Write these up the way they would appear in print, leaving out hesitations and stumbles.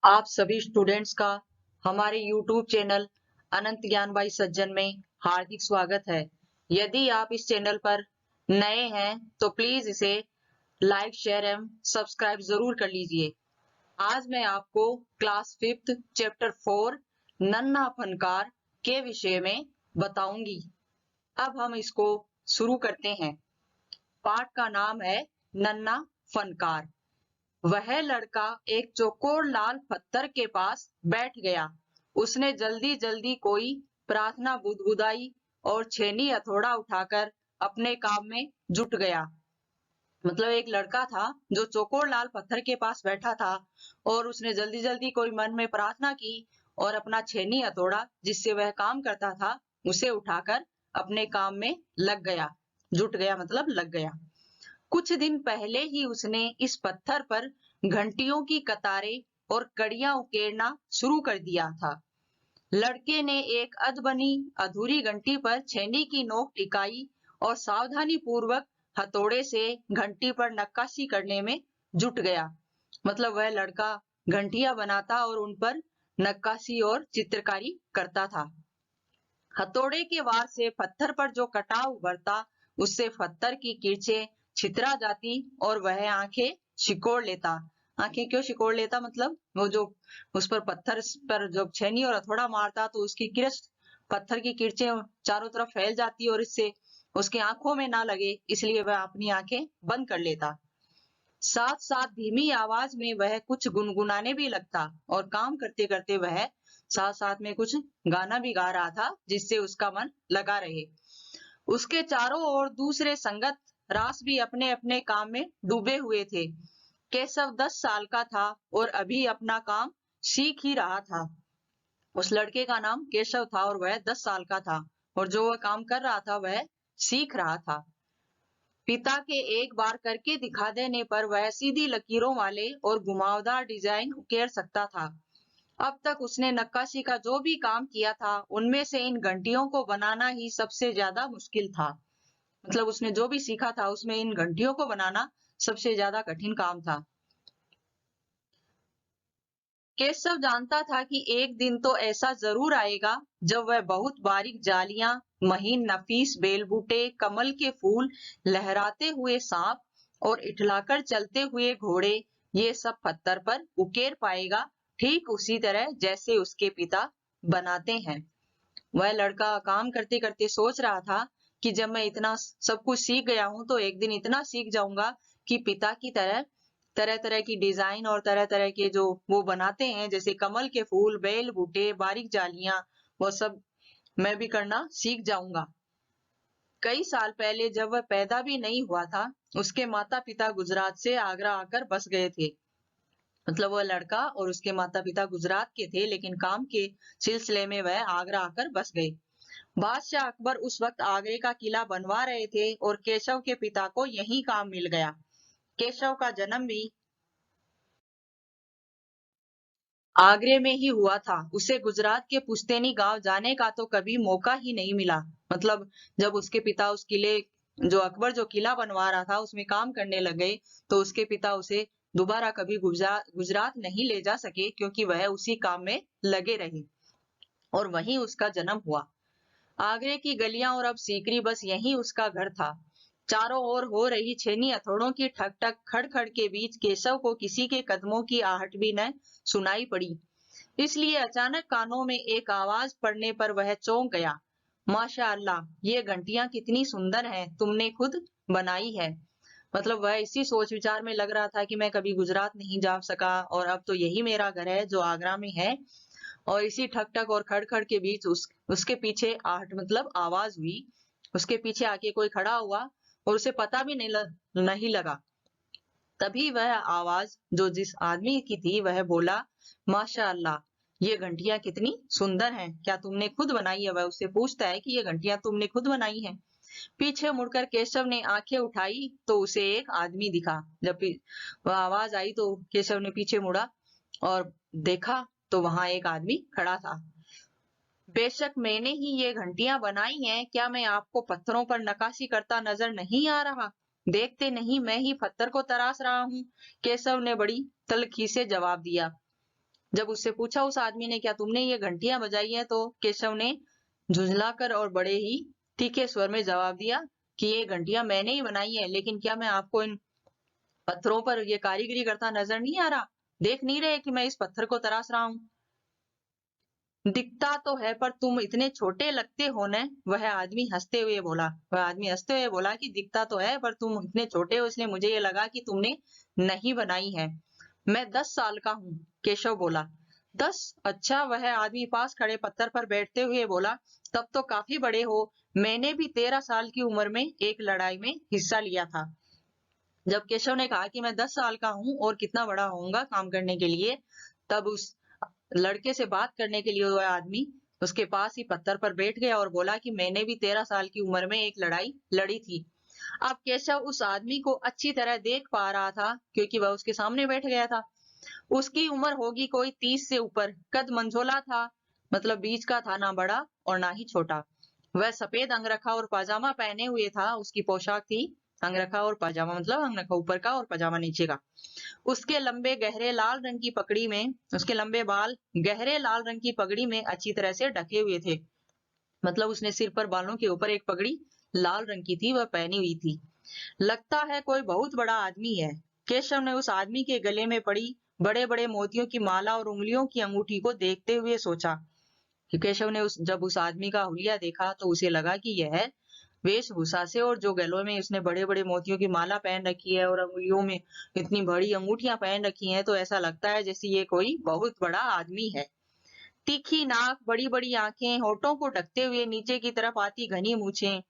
आप सभी स्टूडेंट्स का हमारे YouTube चैनल अनंत ज्ञान बाई सज्जन में हार्दिक स्वागत है। यदि आप इस चैनल पर नए हैं तो प्लीज इसे लाइक, शेयर एवं सब्सक्राइब जरूर कर लीजिए। आज मैं आपको क्लास 5th चैप्टर 4 नन्हा फनकार के विषय में बताऊंगी। अब हम इसको शुरू करते हैं। पाठ का नाम है नन्हा फनकार। वह लड़का एक चौकोर लाल पत्थर के पास बैठ गया। उसने जल्दी जल्दी कोई प्रार्थना बुदबुदाई और छेनी हथौड़ा उठाकर अपने काम में जुट गया। मतलब एक लड़का था जो चौकोर लाल पत्थर के पास बैठा था और उसने जल्दी जल्दी कोई मन में प्रार्थना की और अपना छेनी हथौड़ा जिससे वह काम करता था उसे उठाकर अपने काम में लग गया। जुट गया मतलब लग गया। कुछ दिन पहले ही उसने इस पत्थर पर घंटियों की कतारें और कड़ियां उकेरना शुरू कर दिया था। लड़के ने एक अधबनी अधूरी घंटी पर छेनी की नोक टिकाई और सावधानी पूर्वक हथौड़े से घंटी पर नक्काशी करने में जुट गया। मतलब वह लड़का घंटियां बनाता और उन पर नक्काशी और चित्रकारी करता था। हथौड़े के वार से पत्थर पर जो कटाव उभरता उससे पत्थर की किरचें छितरा जाती और वह आंखें सिकोड़ लेता। आंखें क्यों सिकोड़ लेता? मतलब वो जो उस पर पत्थर पर जब छेनी और हथौड़ा मारता तो उसकी किरच पत्थर की किरचें चारों तरफ फैल जाती और इससे उसकी आंखों में ना लगे, इसलिए वह अपनी आंखें बंद कर लेता। साथ साथ धीमी आवाज में वह कुछ गुनगुनाने भी लगता और काम करते करते वह साथ साथ में कुछ गाना भी गा रहा था जिससे उसका मन लगा रहे। उसके चारों ओर दूसरे संगत रास भी अपने अपने काम में डूबे हुए थे। केशव 10 साल का था और अभी अपना काम सीख ही रहा था। उस लड़के का नाम केशव था और वह 10 साल का था और जो वह काम कर रहा था वह सीख रहा था। पिता के एक बार करके दिखा देने पर वह सीधी लकीरों वाले और घुमावदार डिजाइन उकेर सकता था। अब तक उसने नक्काशी का जो भी काम किया था उनमें से इन घंटियों को बनाना ही सबसे ज्यादा मुश्किल था। मतलब उसने जो भी सीखा था उसमें इन घंटियों को बनाना सबसे ज्यादा कठिन काम था। केशव जानता था कि एक दिन तो ऐसा जरूर आएगा जब वह बहुत बारीक जालियां, महीन नफीस बेलबूटे, कमल के फूल, लहराते हुए सांप और इठलाकर चलते हुए घोड़े ये सब पत्थर पर उकेर पाएगा, ठीक उसी तरह जैसे उसके पिता बनाते हैं। वह लड़का काम करते करते सोच रहा था कि जब मैं इतना सब कुछ सीख गया हूं तो एक दिन इतना सीख जाऊंगा कि पिता की तरह तरह तरह की डिजाइन और तरह तरह के जो वो बनाते हैं जैसे कमल के फूल, बेल बूटे, बारीक जालियां, वो सब मैं भी करना सीख जाऊंगा। कई साल पहले जब वह पैदा भी नहीं हुआ था उसके माता पिता गुजरात से आगरा आकर बस गए थे। मतलब वह लड़का और उसके माता पिता गुजरात के थे लेकिन काम के सिलसिले में वह आगरा आकर बस गए। बादशाह अकबर उस वक्त आगरे का किला बनवा रहे थे और केशव के पिता को यही काम मिल गया। केशव का जन्म भी आगरे में ही हुआ था। उसे गुजरात के पुश्तैनी गांव जाने का तो कभी मौका ही नहीं मिला। मतलब जब उसके पिता उस किले जो अकबर जो किला बनवा रहा था उसमें काम करने लगे तो उसके पिता उसे दोबारा कभी गुजरात नहीं ले जा सके क्योंकि वह उसी काम में लगे रहे और वहीं उसका जन्म हुआ। आगरे की गलियां और अब सीकरी बस यही उसका घर था। चारों ओर हो रही छेनी हथौड़ों की ठक ठक खड़ खड़ के बीच केशव को किसी के कदमों की आहट भी न सुनाई पड़ी। इसलिए अचानक कानों में एक आवाज पड़ने पर वह चौंक गया। माशा अल्लाह, ये घंटियां कितनी सुंदर हैं, तुमने खुद बनाई है। मतलब वह इसी सोच विचार में लग रहा था कि मैं कभी गुजरात नहीं जा सका और अब तो यही मेरा घर है जो आगरा में है। और इसी ठक ठक और खड़ खड़ के बीच उसके पीछे आहट मतलब आवाज हुई। उसके पीछे आके कोई खड़ा हुआ और उसे पता भी नहीं लगा। तभी वह आवाज जो जिस आदमी की थी वह बोला, माशा अल्लाह, ये घंटियां कितनी सुंदर हैं, क्या तुमने खुद बनाई है? वह उससे पूछता है कि ये घंटियां तुमने खुद बनाई हैं। पीछे मुड़कर केशव ने आंखें उठाई तो उसे एक आदमी दिखा। जब वह आवाज आई तो केशव ने पीछे मुड़ा और देखा तो वहां एक आदमी खड़ा था। बेशक मैंने ही ये घंटियां बनाई हैं, क्या मैं आपको पत्थरों पर नक्काशी करता नजर नहीं आ रहा? देखते नहीं मैं ही पत्थर को तराश रहा हूँ। केशव ने बड़ी तल्खी से जवाब दिया। जब उससे पूछा उस आदमी ने, क्या तुमने ये घंटियां बजाई है, तो केशव ने झुंझलाकर और बड़े ही तीखे स्वर में जवाब दिया कि ये घंटियां मैंने ही बनाई है, लेकिन क्या मैं आपको इन पत्थरों पर ये कारीगरी करता नजर नहीं आ रहा? देख नहीं रहे कि मैं इस पत्थर को तराश रहा हूँ? दिखता तो है, पर तुम इतने छोटे लगते हो न। वह आदमी हंसते हुए बोला। कि दिखता तो है, पर तुम इतने छोटे हो, इसलिए मुझे ये लगा कि तुमने नहीं बनाई है। मैं 10 साल का हूँ, केशव बोला। 10? अच्छा, वह आदमी पास खड़े पत्थर पर बैठते हुए बोला। तब तो काफी बड़े हो। मैंने भी 13 साल की उम्र में एक लड़ाई में हिस्सा लिया था। जब केशव ने कहा कि मैं 10 साल का हूँ और कितना बड़ा होऊंगा काम करने के लिए, तब उस लड़के से बात करने के लिए वह आदमी उसके पास ही पत्थर पर बैठ गया और बोला कि मैंने भी 13 साल की उम्र में एक लड़ाई लड़ी थी। अब केशव उस आदमी को अच्छी तरह देख पा रहा था, क्योंकि वह उसके सामने बैठ गया था। उसकी उम्र होगी कोई 30 से ऊपर, कद मंझोला था, मतलब बीच का था, ना बड़ा और ना ही छोटा। वह सफेद अंगरखा और पाजामा पहने हुए था। उसकी पोशाक थी अंगरखा और पाजामा, मतलब अंगरखा ऊपर का और पाजामा नीचे का। उसके लंबे गहरे लाल रंग की पगड़ी में उसके लंबे बाल गहरे लाल रंग की पगड़ी में अच्छी तरह से ढके हुए थे। मतलब उसने सिर पर बालों के ऊपर एक पगड़ी लाल रंग की थी, वह पहनी हुई थी। लगता है कोई बहुत बड़ा आदमी है। केशव ने उस आदमी के गले में पड़ी बड़े बड़े मोतियों की माला और उंगलियों की अंगूठी को देखते हुए सोचा। कि केशव ने जब उस आदमी का हुलिया देखा, तो उसे लगा कि यह वेशभूषा से और जो गलों में इसने बड़े बड़े मोतियों की माला पहन रखी है और अंगुलियों में इतनी बड़ी अंगूठियां पहन रखी हैं, तो ऐसा लगता है जैसे ये कोई बहुत बड़ा आदमी है। तीखी नाक, बड़ी बड़ी आंखें, होठों को ढकते हुए नीचे की तरफ आती घनी मूछें।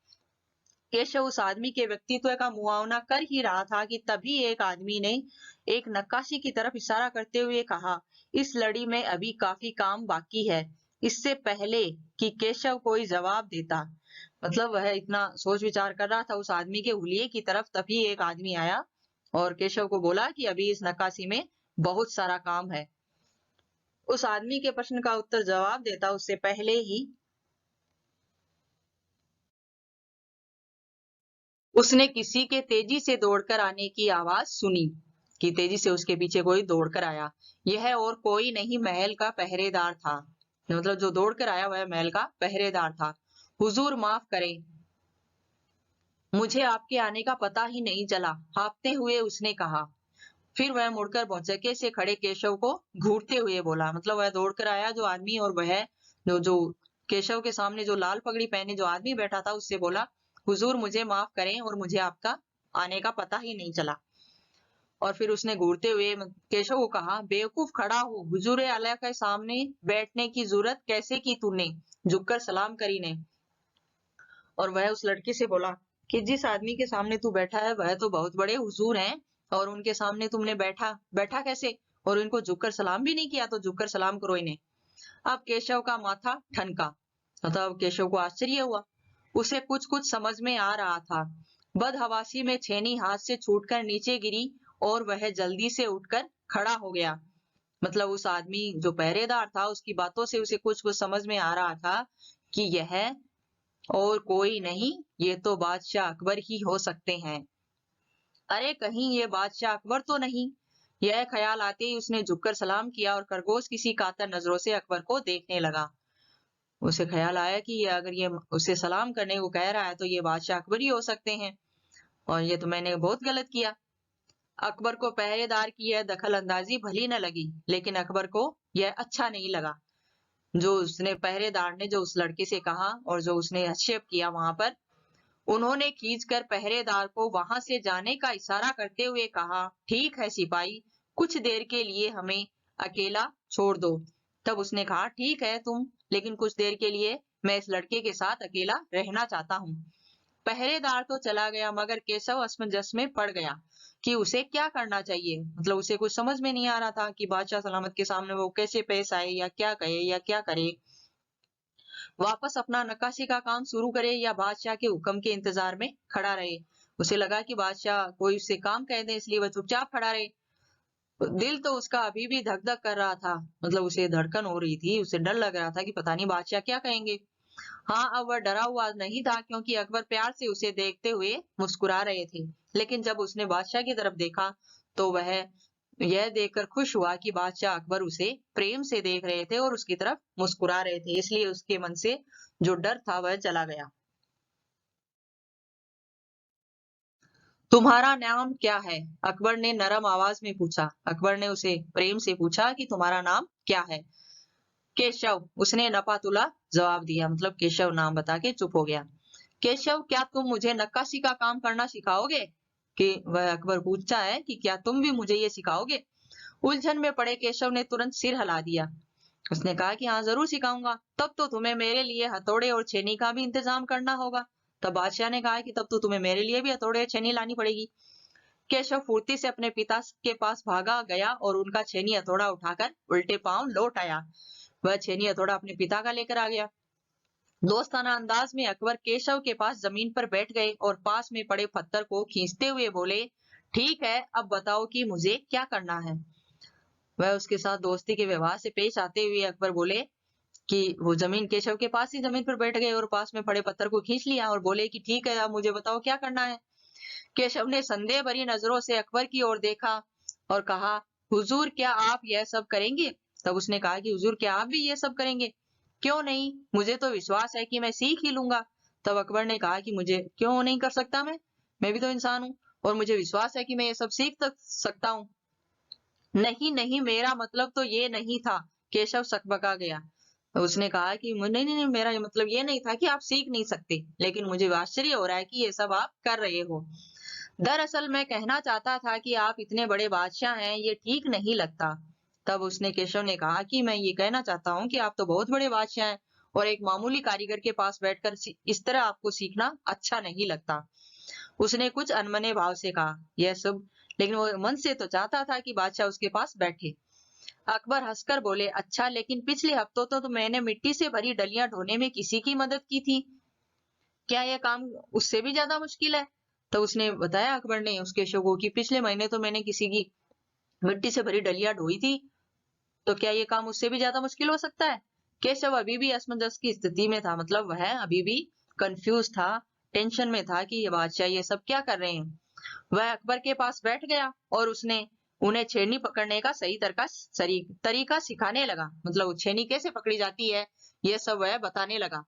केशव उस आदमी के व्यक्तित्व का मुआयना कर ही रहा था कि तभी एक आदमी ने एक नक्काशी की तरफ इशारा करते हुए कहा, इस लड़ी में अभी काफी काम बाकी है। इससे पहले कि केशव कोई जवाब देता, मतलब वह इतना सोच विचार कर रहा था उस आदमी के हुलिये की तरफ, तभी एक आदमी आया और केशव को बोला कि अभी इस नक्काशी में बहुत सारा काम है। उस आदमी के प्रश्न का उत्तर जवाब देता उससे पहले ही उसने किसी के तेजी से दौड़कर आने की आवाज सुनी। कि तेजी से उसके पीछे कोई दौड़कर आया। यह और कोई नहीं, महल का पहरेदार था। मतलब जो दौड़कर आया वह महल का पहरेदार था। हुजूर माफ करें, मुझे आपके आने का पता ही नहीं चला, हाँफते हुए उसने कहा। फिर वह मुड़कर भौचक्के से खड़े केशव को घूरते हुए बोला। मतलब वह दौड़कर आया जो आदमी, और वह जो जो केशव के सामने जो लाल पगड़ी पहने जो आदमी बैठा था, उससे बोला, हुजूर मुझे माफ करें और मुझे आपका आने का पता ही नहीं चला। और फिर उसने घूरते हुए केशव को कहा, बेवकूफ खड़ा हो, हुजूर आला के सामने बैठने की जरूरत कैसे की तूने? झुककर सलाम करी ने। और वह उस लड़के से बोला कि जिस आदमी के सामने तू बैठा है वह तो बहुत बड़े हुजूर हैं, और उनके सामने तुमने बैठा बैठा कैसे? और इनको झुककर सलाम भी नहीं किया, तो झुककर सलाम करो इन्हें। अब केशव का माथा ठनका, मतलब केशव को आश्चर्य हुआ। उसे कुछ कुछ समझ में आ रहा था। बदहवासी में छेनी हाथ से छूटकर नीचे गिरी और वह जल्दी से उठकर खड़ा हो गया। मतलब उस आदमी जो पहरेदार था, उसकी बातों से उसे कुछ कुछ समझ में आ रहा था कि यह और कोई नहीं, ये तो बादशाह अकबर ही हो सकते हैं। अरे कहीं ये बादशाह अकबर तो नहीं? यह ख्याल आते ही उसने झुककर सलाम किया और खरगोश किसी कातर नजरों से अकबर को देखने लगा। उसे ख्याल आया कि ये अगर ये उसे सलाम करने को कह रहा है, तो ये बादशाह अकबर ही हो सकते हैं, और ये तो मैंने बहुत गलत किया। अकबर को पहरेदार की यह दखल अंदाजी भली न लगी, लेकिन अकबर को यह अच्छा नहीं लगा जो उसने पहरेदार ने जो उस लड़के से कहा और जो उसने हस्तक्षेप किया वहां पर। उन्होंने खींचकर पहरेदार को वहां से जाने का इशारा करते हुए कहा, ठीक है सिपाही, कुछ देर के लिए हमें अकेला छोड़ दो। तब उसने कहा, ठीक है तुम, लेकिन कुछ देर के लिए मैं इस लड़के के साथ अकेला रहना चाहता हूँ। पहरेदार तो चला गया, मगर केशव असमंजस में पड़ गया कि उसे क्या करना चाहिए। मतलब उसे कुछ समझ में नहीं आ रहा था कि बादशाह सलामत के सामने वो कैसे पेश आए, या क्या कहे या क्या करे। वापस अपना नक्काशी का काम शुरू करे या बादशाह के हुक्म के इंतजार में खड़ा रहे। उसे लगा कि बादशाह कोई उससे काम कह दे, इसलिए वह चुपचाप खड़ा रहे। दिल तो उसका अभी भी धक धक कर रहा था, मतलब उसे धड़कन हो रही थी, उसे डर लग रहा था कि पता नहीं बादशाह क्या कहेंगे। हाँ, अब वह डरा हुआ नहीं था, क्योंकि अकबर प्यार से उसे देखते हुए मुस्कुरा रहे थे। लेकिन जब उसने बादशाह की तरफ देखा, तो वह यह देखकर खुश हुआ कि बादशाह अकबर उसे प्रेम से देख रहे थे और उसकी तरफ मुस्कुरा रहे थे, इसलिए उसके मन से जो डर था वह चला गया। तुम्हारा नाम क्या है? अकबर ने नरम आवाज में पूछा। अकबर ने उसे प्रेम से पूछा कि तुम्हारा नाम क्या है? केशव, उसने नपातुला जवाब दिया, मतलब केशव नाम बता के चुप हो गया। केशव, क्या तुम मुझे नक्काशी का काम करना सिखाओगे? कि वह अकबर पूछता है कि क्या तुम भी मुझे ये सिखाओगे? उलझन में पड़े केशव ने तुरंत सिर हिला दिया। उसने कहा कि हाँ, जरूर सिखाऊंगा। तब तो तुम्हें मेरे लिए हथौड़े और छेनी का भी इंतजाम करना होगा। तब बादशाह ने कहा कि तब तो तुम्हें मेरे लिए भी हथौड़े और छेनी लानी पड़ेगी। केशव फुर्ती से अपने पिता के पास भागा गया और उनका छेनी हथौड़ा उठाकर उल्टे पांव लौट आया। वह छेनी हथौड़ा अपने पिता का लेकर आ गया। दोस्ताना अंदाज में अकबर केशव के पास जमीन पर बैठ गए और पास में पड़े पत्थर को खींचते हुए बोले, ठीक है, अब बताओ कि मुझे क्या करना है। वह उसके साथ दोस्ती के व्यवहार से पेश आते हुए अकबर बोले कि वो जमीन केशव के पास ही जमीन पर बैठ गए और पास में पड़े पत्थर को खींच लिया और बोले कि ठीक है, अब मुझे बताओ क्या करना है। केशव ने संदेह भरी नजरों से अकबर की ओर देखा और कहा, हुजूर, क्या आप यह सब करेंगे? तब उसने कहा कि हुजूर, क्या आप भी ये सब करेंगे? क्यों नहीं, मुझे तो विश्वास है कि मैं सीख ही लूंगा। तब अकबर ने कहा कि मुझे क्यों नहीं कर सकता, मैं भी तो इंसान हूँ और मुझे विश्वास है कि मैं ये सब सीख सकता हूँ। नहीं नहीं, मेरा मतलब तो ये नहीं था। केशव सकबका गया। तो उसने कहा कि नहीं नहीं नहीं, मेरा ये मतलब ये नहीं था कि आप सीख नहीं सकते, लेकिन मुझे आश्चर्य हो रहा है कि ये सब आप कर रहे हो। दरअसल मैं कहना चाहता था कि आप इतने बड़े बादशाह हैं, ये ठीक नहीं लगता। तब उसने केशव ने कहा कि मैं ये कहना चाहता हूँ कि आप तो बहुत बड़े बादशाह हैं और एक मामूली कारीगर के पास बैठकर इस तरह आपको सीखना अच्छा नहीं लगता। उसने कुछ अनमने भाव से कहा यह सब, लेकिन वो मन से तो चाहता था कि बादशाह उसके पास बैठे। अकबर हंसकर बोले, अच्छा, लेकिन पिछले हफ्तों तो मैंने मिट्टी से भरी डलियां ढोने में किसी की मदद की थी। क्या यह काम उससे भी ज्यादा मुश्किल है? तो उसने बताया, अकबर ने उसके केशव को, कि पिछले महीने तो मैंने किसी की मिट्टी से भरी डलियां ढोई थी, तो क्या ये काम उससे भी ज्यादा मुश्किल हो सकता है? केशव अभी भी असमंजस की स्थिति में था, मतलब वह अभी भी कंफ्यूज था, टेंशन में था कि ये बादशाह ये सब क्या कर रहे हैं। वह अकबर के पास बैठ गया और उसने उन्हें छेनी पकड़ने का सही तरीका सिखाने लगा, मतलब छेनी कैसे पकड़ी जाती है यह सब वह बताने लगा।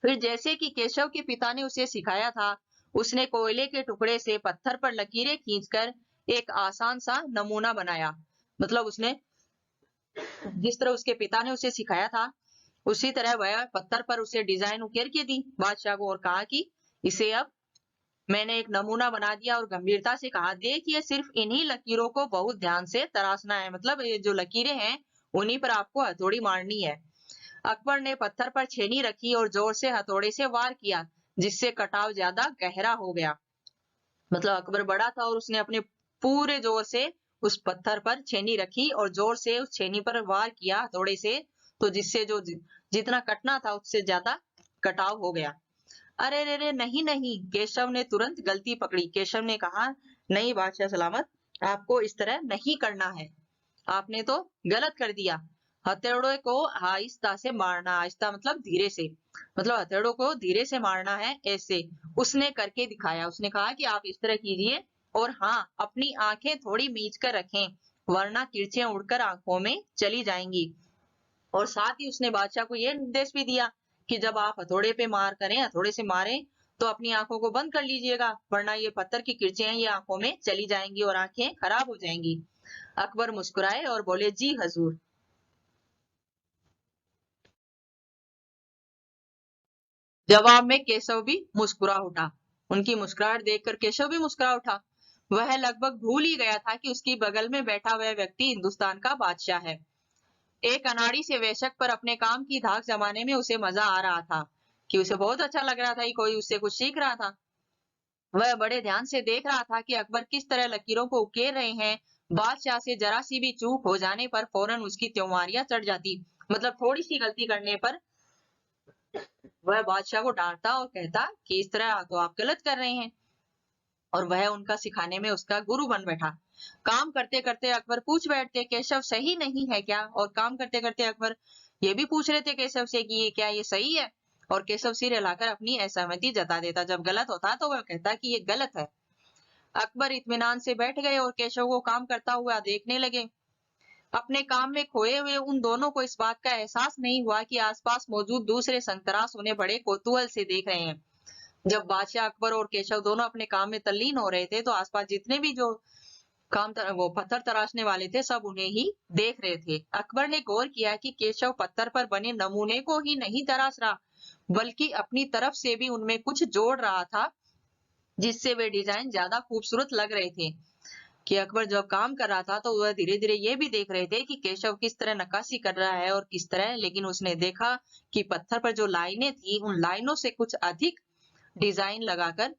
फिर जैसे कि केशव के पिता ने उसे सिखाया था, उसने कोयले के टुकड़े से पत्थर पर लकीरें खींचकर एक आसान सा नमूना बनाया। मतलब उसने जिस तरह उसके पिता ने उसे सिखाया था, उसी तरह वह पत्थर पर उसे डिजाइन उकेर के दी बादशाह को और कहा कि इसे अब मैंने एक नमूना बना दिया और गंभीरता से कहा, देखिए, सिर्फ इन्हीं लकीरों को बहुत ध्यान से तराशना है, मतलब ये जो लकीरें हैं उन्हीं पर आपको हथौड़ी मारनी है। अकबर ने पत्थर पर छेनी रखी और जोर से हथौड़े से वार किया, जिससे कटाव ज्यादा गहरा हो गया। मतलब अकबर बड़ा था और उसने अपने पूरे जोर से उस पत्थर पर छेनी रखी और जोर से उस छेनी पर वार किया हथौड़े से, तो जिससे जो जितना कटना था उससे ज्यादा कटाव हो गया। अरे रे रे, नहीं नहीं, केशव ने तुरंत गलती पकड़ी। केशव ने कहा, नहीं बादशाह सलामत, आपको इस तरह नहीं करना है, आपने तो गलत कर दिया। हथौड़े को आहिस्ता से मारना, आहिस्ता मतलब धीरे से, मतलब हथौड़ों को धीरे से मारना है, ऐसे। उसने करके दिखाया। उसने कहा कि आप इस तरह कीजिए और हाँ, अपनी आंखें थोड़ी मीच कर रखें, वरना किरचियां उड़कर आंखों में चली जाएंगी। और साथ ही उसने बादशाह को यह निर्देश भी दिया कि जब आप हथौड़े पे मार करें, हथौड़े से मारें, तो अपनी आंखों को बंद कर लीजिएगा, वरना ये पत्थर की किरचियां ये आंखों में चली जाएंगी और आंखें खराब हो जाएंगी। अकबर मुस्कुराए और बोले, जी हजूर। जवाब में केशव भी मुस्कुरा उठा। उनकी मुस्कुराहट देखकर केशव भी मुस्कुरा उठा। वह लगभग भूल ही गया था कि उसकी बगल में बैठा वह व्यक्ति हिंदुस्तान का बादशाह है। एक अनाड़ी से वेश्या पर अपने काम की धाक जमाने में उसे मजा आ रहा था, कि उसे बहुत अच्छा लग रहा था कि कोई उससे कुछ सीख रहा था। वह बड़े ध्यान से देख रहा था कि अकबर किस तरह लकीरों को उकेर रहे हैं। बादशाह से जरा सी भी चूक हो जाने पर फौरन उसकी त्योमारियां चढ़ जाती, मतलब थोड़ी सी गलती करने पर वह बादशाह को डांटता और कहता कि इस तरह तो आप गलत कर रहे हैं, और वह उनका सिखाने में उसका गुरु बन बैठा। काम करते करते अकबर पूछ बैठते, केशव सही नहीं है क्या? और काम करते करते अकबर ये भी पूछ रहे थे केशव से कि ये क्या ये सही है? और केशव सिर हिलाकर अपनी असहमति जता देता। जब गलत होता तो वह कहता कि ये गलत है। अकबर इत्मीनान से बैठ गए और केशव को काम करता हुआ देखने लगे। अपने काम में खोए हुए उन दोनों को इस बात का एहसास नहीं हुआ कि आसपास मौजूद दूसरे संतरास उन्हें बड़े कौतूहल से देख रहे हैं। जब बादशाह अकबर और केशव दोनों अपने काम में तल्लीन हो रहे थे, तो आसपास जितने भी जो वो पत्थर तराशने वाले थे, सब उन्हें ही देख रहे थे। अकबर ने गौर किया कि केशव पत्थर पर बने नमूने को ही नहीं तराश रहा, बल्कि अपनी तरफ से भी उनमें कुछ जोड़ रहा था, जिससे वे डिजाइन ज्यादा खूबसूरत लग रहे थे। कि अकबर जब काम कर रहा था, तो वह धीरे धीरे ये भी देख रहे थे कि केशव किस तरह नक्काशी कर रहा है और किस तरह, लेकिन उसने देखा कि पत्थर पर जो लाइनें थी, उन लाइनों से कुछ अधिक डिजाइन लगाकर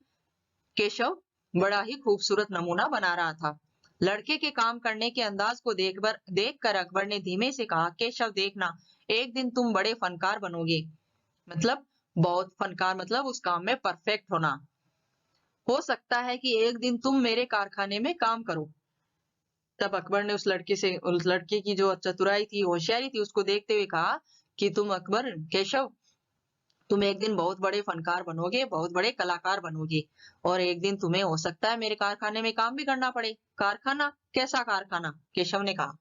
केशव बड़ा ही खूबसूरत नमूना बना रहा था। लड़के के काम करने के अंदाज को देखकर अकबर ने धीमे से कहा, केशव देखना, एक दिन तुम बड़े फनकार बनोगे। मतलब बहुत फनकार, मतलब उस काम में परफेक्ट होना। हो सकता है कि एक दिन तुम मेरे कारखाने में काम करो। तब अकबर ने उस लड़के की जो चतुराई थी, होशियारी थी, उसको देखते हुए कहा कि तुम अकबर, केशव, तुम एक दिन बहुत बड़े फनकार बनोगे, बहुत बड़े कलाकार बनोगे, और एक दिन तुम्हें हो सकता है मेरे कारखाने में काम भी करना पड़े। कारखाना? कैसा कारखाना? केशव ने कहा,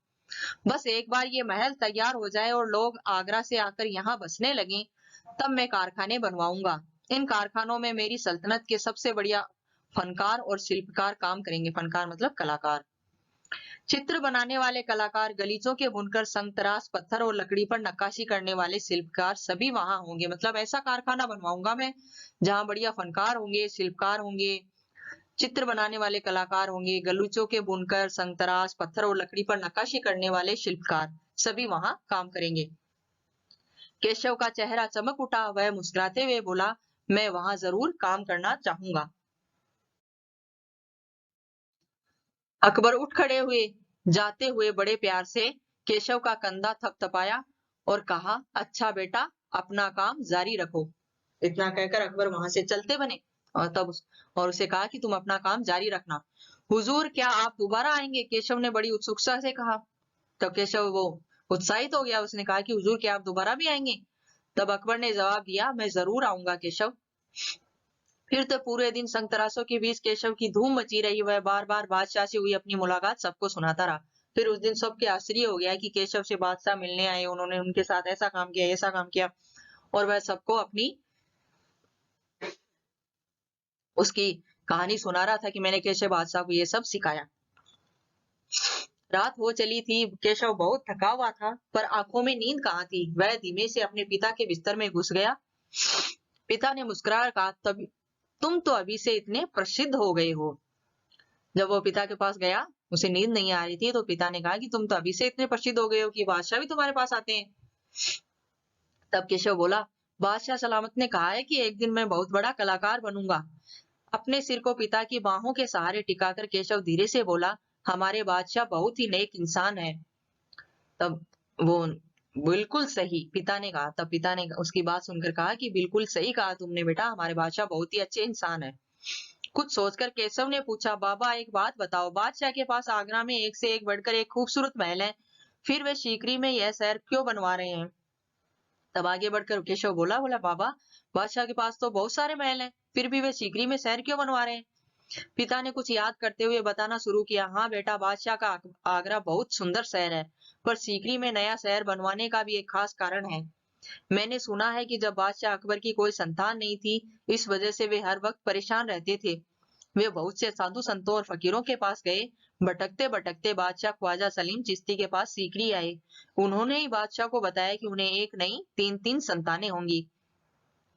बस एक बार ये महल तैयार हो जाए और लोग आगरा से आकर यहाँ बसने लगे, तब मैं कारखाने बनवाऊंगा। इन कारखानों में मेरी सल्तनत के सबसे बढ़िया फनकार और शिल्पकार काम करेंगे। फनकार मतलब कलाकार। चित्र बनाने वाले कलाकार, गलीचों के बुनकर, संगतराश, पत्थर और लकड़ी पर नक्काशी करने वाले शिल्पकार सभी वहां होंगे। मतलब ऐसा कारखाना बनवाऊंगा मैं, जहां बढ़िया फनकार होंगे, शिल्पकार होंगे, चित्र बनाने वाले कलाकार होंगे, गलीचों के बुनकर, संगतराश, पत्थर और लकड़ी पर नक्काशी करने वाले शिल्पकार सभी वहां काम करेंगे। केशव का चेहरा चमक उठा। वह मुस्कुराते हुए बोला, मैं वहां जरूर काम करना चाहूंगा। अकबर उठ खड़े हुए, जाते हुए बड़े प्यार से केशव का कंधा थपथपाया और कहा, अच्छा बेटा, अपना काम जारी रखो। इतना कहकर अकबर वहां से चलते बने और उसे कहा कि तुम अपना काम जारी रखना। हुजूर, क्या आप दोबारा आएंगे? केशव ने बड़ी उत्सुकता से कहा। तब केशव वो उत्साहित हो गया। उसने कहा कि हुजूर, क्या आप दोबारा भी आएंगे? तब अकबर ने जवाब दिया, मैं जरूर आऊंगा केशव। फिर तो पूरे दिन संग-तराशों के बीच केशव की धूम मची रही। वह बार-बार बादशाह से हुई अपनी मुलाकात सबको सुनाता रहा। फिर उस दिन सबके आश्चर्य हो गया कि केशव से बादशाह मिलने आए, उन्होंने उनके साथ ऐसा काम किया, ऐसा काम किया, और वह सबको अपनी उसकी कहानी सुना रहा था कि मैंने कैसे बादशाह को ये सब सिखाया। रात हो चली थी। केशव बहुत थका हुआ था, पर आंखों में नींद कहाँ थी। वह धीमे से अपने पिता के बिस्तर में घुस गया। पिता ने मुस्कुराकर कहा, तब तुम तो अभी से इतने प्रसिद्ध हो गए हो। जब वो पिता के पास गया, उसे नींद नहीं आ रही थी, तो पिता ने कहा कि तुम तो अभी से इतने प्रसिद्ध हो गए हो कि बादशाह भी तुम्हारे पास आते हैं। तब केशव बोला, बादशाह सलामत ने कहा है कि एक दिन मैं बहुत बड़ा कलाकार बनूंगा। अपने सिर को पिता की बाहों के सहारे टिकाकर केशव धीरे से बोला, हमारे बादशाह बहुत ही नेक इंसान है। तब वो बिल्कुल सही, पिता ने कहा। तब पिता ने उसकी बात सुनकर कहा कि बिल्कुल सही कहा तुमने बेटा, हमारे बादशाह बहुत ही अच्छे इंसान है। कुछ सोचकर केशव ने पूछा, बाबा एक बात बताओ, बादशाह के पास आगरा में एक से एक बढ़कर एक खूबसूरत महल है, फिर वे सीकरी में यह शहर क्यों बनवा रहे हैं? तब आगे बढ़कर केशव बोला बाबा, बादशाह के पास तो बहुत सारे महल हैं, फिर भी वे सीकरी में शहर क्यों बनवा रहे हैं? पिता ने कुछ याद करते हुए बताना शुरू किया, हाँ बेटा, बादशाह का आगरा बहुत सुंदर शहर है, पर सीकरी में नया शहर बनवाने का भी एक खास कारण है। मैंने सुना है कि जब बादशाह अकबर की कोई संतान नहीं थी, इस वजह से वे हर वक्त परेशान रहते थे। वे बहुत से साधु संतों और फकीरों के पास गए। भटकते भटकते बादशाह ख्वाजा सलीम चिश्ती के पास सीकरी आए। उन्होंने ही बादशाह को बताया कि उन्हें एक नहीं तीन तीन संतानें होंगी,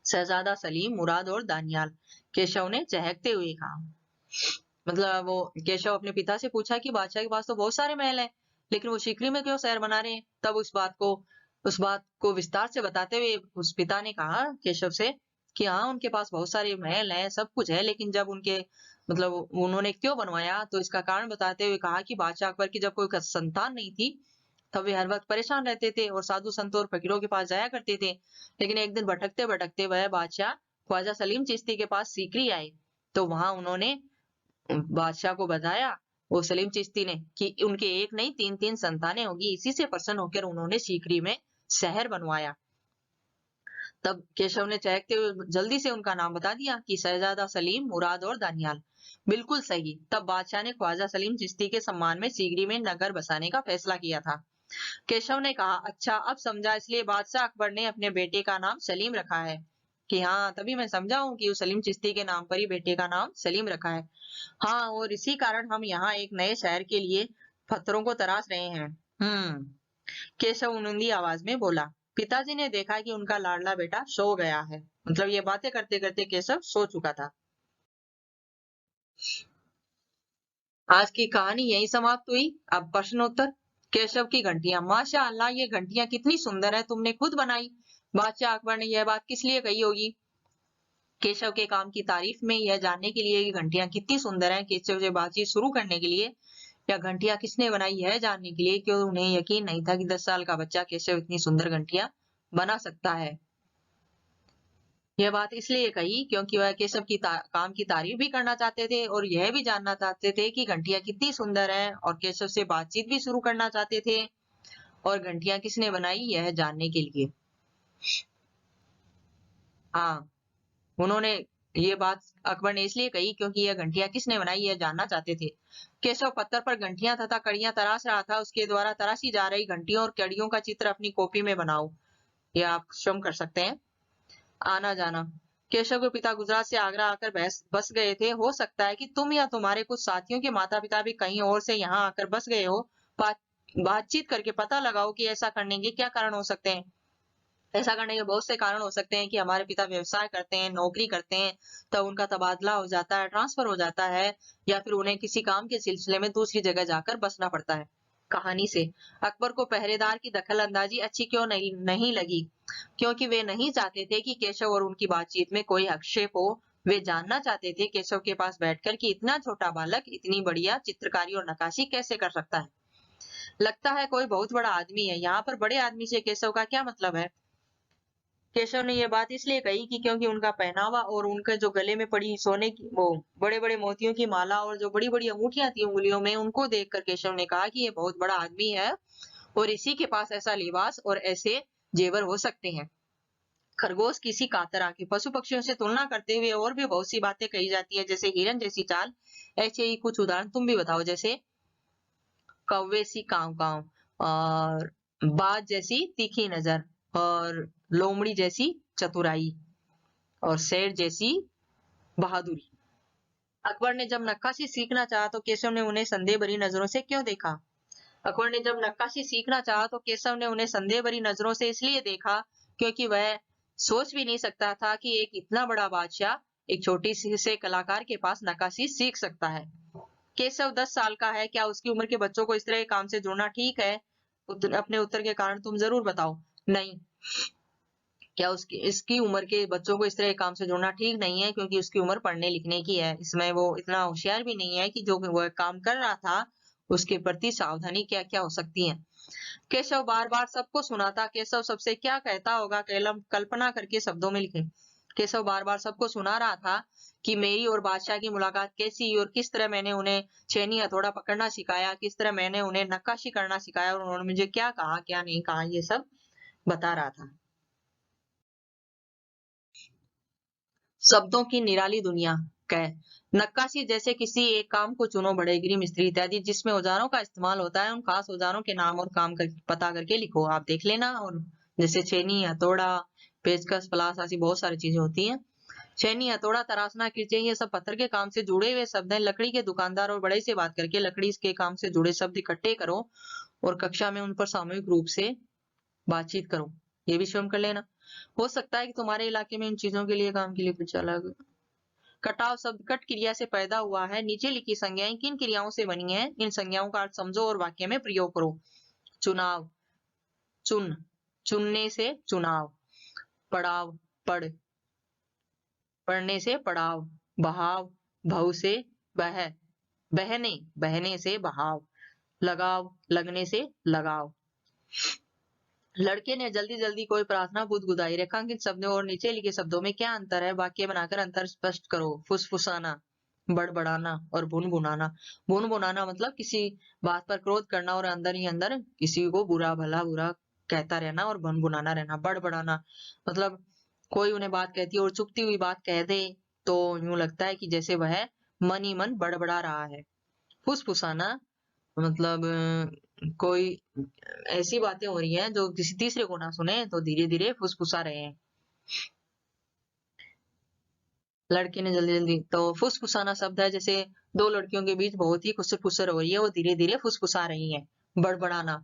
शहजादा सलीम, मुराद और दानियाल। केशव ने चहकते हुए कहा। मतलब वो केशव अपने पिता से पूछा कि बादशाह के पास तो बहुत सारे महल हैं, लेकिन वो सीकरी में क्यों शहर बना रहे हैं? तब उस बात को विस्तार से बताते हुए उस पिता ने कहा केशव से कि हाँ, उनके पास बहुत सारे महल हैं, सब कुछ है, लेकिन जब मतलब उन्होंने क्यों बनवाया, तो इसका कारण बताते हुए कहा कि बादशाह अकबर की जब कोई संतान नहीं थी, तब वे हर वक्त परेशान रहते थे और साधु संतों और फकीरों के पास जाया करते थे। लेकिन एक दिन भटकते भटकते वह बादशाह ख्वाजा सलीम चिश्ती के पास सीकरी आए, तो वहां उन्होंने बादशाह को बताया, वो सलीम चिश्ती ने, कि उनके एक नहीं तीन तीन संतानें होगी। इसी से प्रसन्न होकर उन्होंने सीकरी में शहर बनवाया। तब केशव ने चहकते हुए जल्दी से उनका नाम बता दिया कि शहजादा सलीम, मुराद और दानियाल। बिल्कुल सही। तब बादशाह ने ख्वाजा सलीम चिश्ती के सम्मान में सीगरी में नगर बसाने का फैसला किया था। केशव ने कहा, अच्छा अब समझा, इसलिए बादशाह अकबर ने अपने बेटे का नाम सलीम रखा है। कि हाँ, तभी मैं समझा हूँ कि उस सलीम चिश्ती के नाम पर ही बेटे का नाम सलीम रखा है। हाँ, और इसी कारण हम यहाँ एक नए शहर के लिए पत्थरों को तराश रहे हैं। केशव उन्नदी आवाज में बोला। पिताजी ने देखा कि उनका लाडला बेटा सो गया है। मतलब ये बातें करते करते केशव सो चुका था। आज की कहानी यही समाप्त हुई। अब प्रश्नोत्तर। केशव की घंटियां। माशाअल्लाह, ये घंटियां कितनी सुंदर है, तुमने खुद बनाई। बादशाह अकबर ने यह बात किस लिए कही होगी? केशव के काम की तारीफ में, यह जानने के लिए कि घंटियां कितनी सुंदर हैं। केशव से बातचीत शुरू करने के लिए, या घंटियां किसने बनाई यह जानने के लिए, क्यों उन्हें यकीन नहीं था कि 10 साल का बच्चा केशव इतनी सुंदर घंटियां बना सकता है। यह बात इसलिए कही क्योंकि वह केशव की काम की तारीफ भी करना चाहते थे और यह भी जानना चाहते थे कि घंटियां कितनी सुंदर हैं, और केशव से बातचीत भी शुरू करना चाहते थे और घंटियां किसने बनाई यह जानने के लिए। हाँ, उन्होंने ये बात अकबर ने इसलिए कही क्योंकि यह घंटियां किसने बनाई यह जानना चाहते थे। केशव पत्थर पर घंटियां तथा कड़ियां तराश रहा था। उसके द्वारा तराशी जा रही घंटियों और कड़ियों का चित्र अपनी कॉपी में बनाओ। यह आप स्वयं कर सकते हैं। आना जाना। केशव के पिता गुजरात से आगरा आकर बस गए थे। हो सकता है कि तुम या तुम्हारे कुछ साथियों के माता पिता भी कहीं और से यहाँ आकर बस गए हो। बातचीत करके पता लगाओ कि ऐसा करने के क्या कारण हो सकते हैं। ऐसा करने के बहुत से कारण हो सकते हैं कि हमारे पिता व्यवसाय करते हैं, नौकरी करते हैं, तब उनका तबादला हो जाता है, ट्रांसफर हो जाता है, या फिर उन्हें किसी काम के सिलसिले में दूसरी जगह जाकर बसना पड़ता है। कहानी से अकबर को पहरेदार की दखल अंदाजी अच्छी क्यों नहीं लगी? क्योंकि वे नहीं चाहते थे कि केशव और उनकी बातचीत में कोई आक्षेप हो। वे जानना चाहते थे केशव के पास बैठकर कि इतना छोटा बालक इतनी बढ़िया चित्रकारी और नक्काशी कैसे कर सकता है। लगता है कोई बहुत बड़ा आदमी है। यहाँ पर बड़े आदमी से केशव का क्या मतलब है? केशव ने यह बात इसलिए कही कि क्योंकि उनका पहनावा और उनके जो गले में पड़ी सोने की वो बड़े बड़े मोतियों की माला और जो बड़ी बड़ी अंगूठियां थी उंगलियों में, उनको देखकर केशव ने कहा कि ये बहुत बड़ा आदमी है और इसी के पास ऐसा लिबास और ऐसे जेवर हो सकते हैं। खरगोश किसी कातरा के पशु पक्षियों से तुलना करते हुए और भी बहुत सी बातें कही जाती है, जैसे हिरन जैसी चाल। ऐसे ही कुछ उदाहरण तुम भी बताओ। जैसे कौवे सी काव काव, और बाज जैसी तीखी नजर, और लोमड़ी जैसी चतुराई, और शेर जैसी बहादुरी। अकबर ने जब नक्काशी सीखना चाहा तो केशव ने उन्हें संदेह भरी नजरों से क्यों देखा? अकबर ने जब नक्काशी सीखना चाहा तो केशव ने उन्हें संदेह भरी नजरों से इसलिए देखा क्योंकि वह सोच भी नहीं सकता था कि एक इतना बड़ा बादशाह एक छोटी सी से कलाकार के पास नक्काशी सीख सकता है। केशव 10 साल का है, क्या उसकी उम्र के बच्चों को इस तरह के काम से जोड़ना ठीक है? अपने उत्तर के कारण तुम जरूर बताओ। नहीं, क्या उसकी इसकी उम्र के बच्चों को इस तरह के काम से जोड़ना ठीक नहीं है, क्योंकि उसकी उम्र पढ़ने लिखने की है। इसमें वो इतना होशियार भी नहीं है कि जो वह काम कर रहा था उसके प्रति सावधानी क्या क्या हो सकती है। केशव बार बार सबको सुनाता। केशव सबसे क्या कहता होगा, कल्पना करके शब्दों में लिखे। केशव बार बार सबको सुना रहा था कि मेरी और बादशाह की मुलाकात कैसी और किस तरह मैंने उन्हें छेनी हथौड़ा पकड़ना सिखाया, किस तरह मैंने उन्हें नक्काशी करना सिखाया और उन्होंने मुझे क्या कहा क्या नहीं कहा, ये सब बता रहा था। शब्दों की निराली दुनिया। कह नक्काशी जैसे किसी एक काम को चुनो, बढ़ईगिरी, मिस्त्री इत्यादि जिसमें औजारों का इस्तेमाल होता है, उन खास औजारों के नाम और काम कर पता करके लिखो। आप देख लेना। और जैसे छेनी, हथौड़ा, पेचकस, पलास, ऐसी बहुत सारी चीजें होती हैं। छेनी, हथौड़ा, तराशना, किरचे, ये सब पत्थर के काम से जुड़े हुए शब्द हैं। लकड़ी के दुकानदार और बड़े से बात करके लकड़ी के काम से जुड़े शब्द इकट्ठे करो और कक्षा में उन पर सामूहिक रूप से बातचीत करो। ये भी स्वयं कर लेना। हो सकता है कि तुम्हारे इलाके में इन चीजों के लिए काम के लिए कुछ अलग। कटाव शब्द कट क्रिया से पैदा हुआ है। नीचे लिखी संज्ञाएं किन क्रियाओं से बनी हैं? इन संज्ञाओं का अर्थ समझो और वाक्य में प्रयोग करो। चुनाव, चुन, चुनने से चुनाव। पड़ाव, पढ़, पढ़ने से पड़ाव। बहाव, भव से बह, बहने, बहने से बहाव। लगाव, लगने से लगाव। लड़के ने जल्दी जल्दी कोई प्रार्थना गुदगुदाई। रेखांकित शब्दों और नीचे लिखे शब्दों में क्या अंतर है? वाक्य बनाकर अंतर स्पष्ट करो। फुसफुसाना, बड़बड़ाना और भुनभुनाना। भुनभुनाना मतलब किसी बात पर क्रोध करना और अंदर ही अंदर किसी को बुरा भला बुरा कहता रहना, और भुनभुनाना रहना। बड़बड़ाना मतलब कोई उन्हें बात कहती है और चुभती हुई बात कह दे तो यूं लगता है कि जैसे वह मन ही मन बड़बड़ा रहा है। फुसफुसाना मतलब कोई ऐसी बातें हो रही हैं जो किसी तीसरे को ना सुने तो धीरे धीरे फुसफुसा रहे हैं। लड़के ने जल्दी जल्दी तो फुसफुसाना शब्द है जैसे दो लड़कियों के बीच बहुत ही खुसर फुसर हो रही है, वो धीरे धीरे फुसफुसा रही हैं। बड़बड़ाना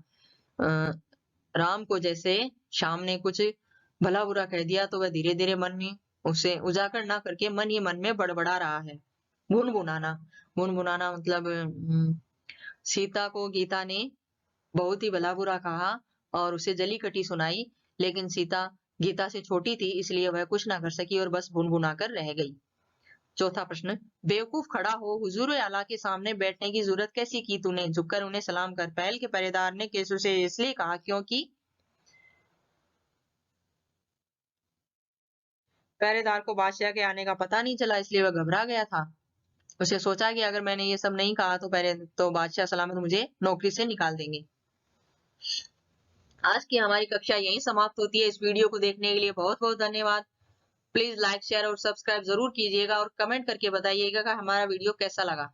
राम को जैसे श्याम ने कुछ भला बुरा कह दिया तो वह धीरे धीरे मन में उसे उजागर ना करके मन ही मन में बड़बड़ा रहा है। गुनगुनाना गुनगुनाना मतलब सीता को गीता ने बहुत ही भला बुरा कहा और उसे जली कटी सुनाई, लेकिन सीता गीता से छोटी थी इसलिए वह कुछ ना कर सकी और बस गुनगुना कर रह गई। चौथा प्रश्न, बेवकूफ खड़ा हो हुजूर आला के सामने बैठने की जरूरत कैसी की तूने, झुककर उन्हें सलाम कर। पहल के पहरेदार ने केसु से इसलिए कहा क्योंकि पहरेदार को बादशाह के आने का पता नहीं चला इसलिए वह घबरा गया था। उसे सोचा कि अगर मैंने ये सब नहीं कहा तो बादशाह सलामत मुझे नौकरी से निकाल देंगे। आज की हमारी कक्षा यहीं समाप्त होती है। इस वीडियो को देखने के लिए बहुत बहुत धन्यवाद। प्लीज लाइक शेयर और सब्सक्राइब जरूर कीजिएगा और कमेंट करके बताइएगा कि हमारा वीडियो कैसा लगा।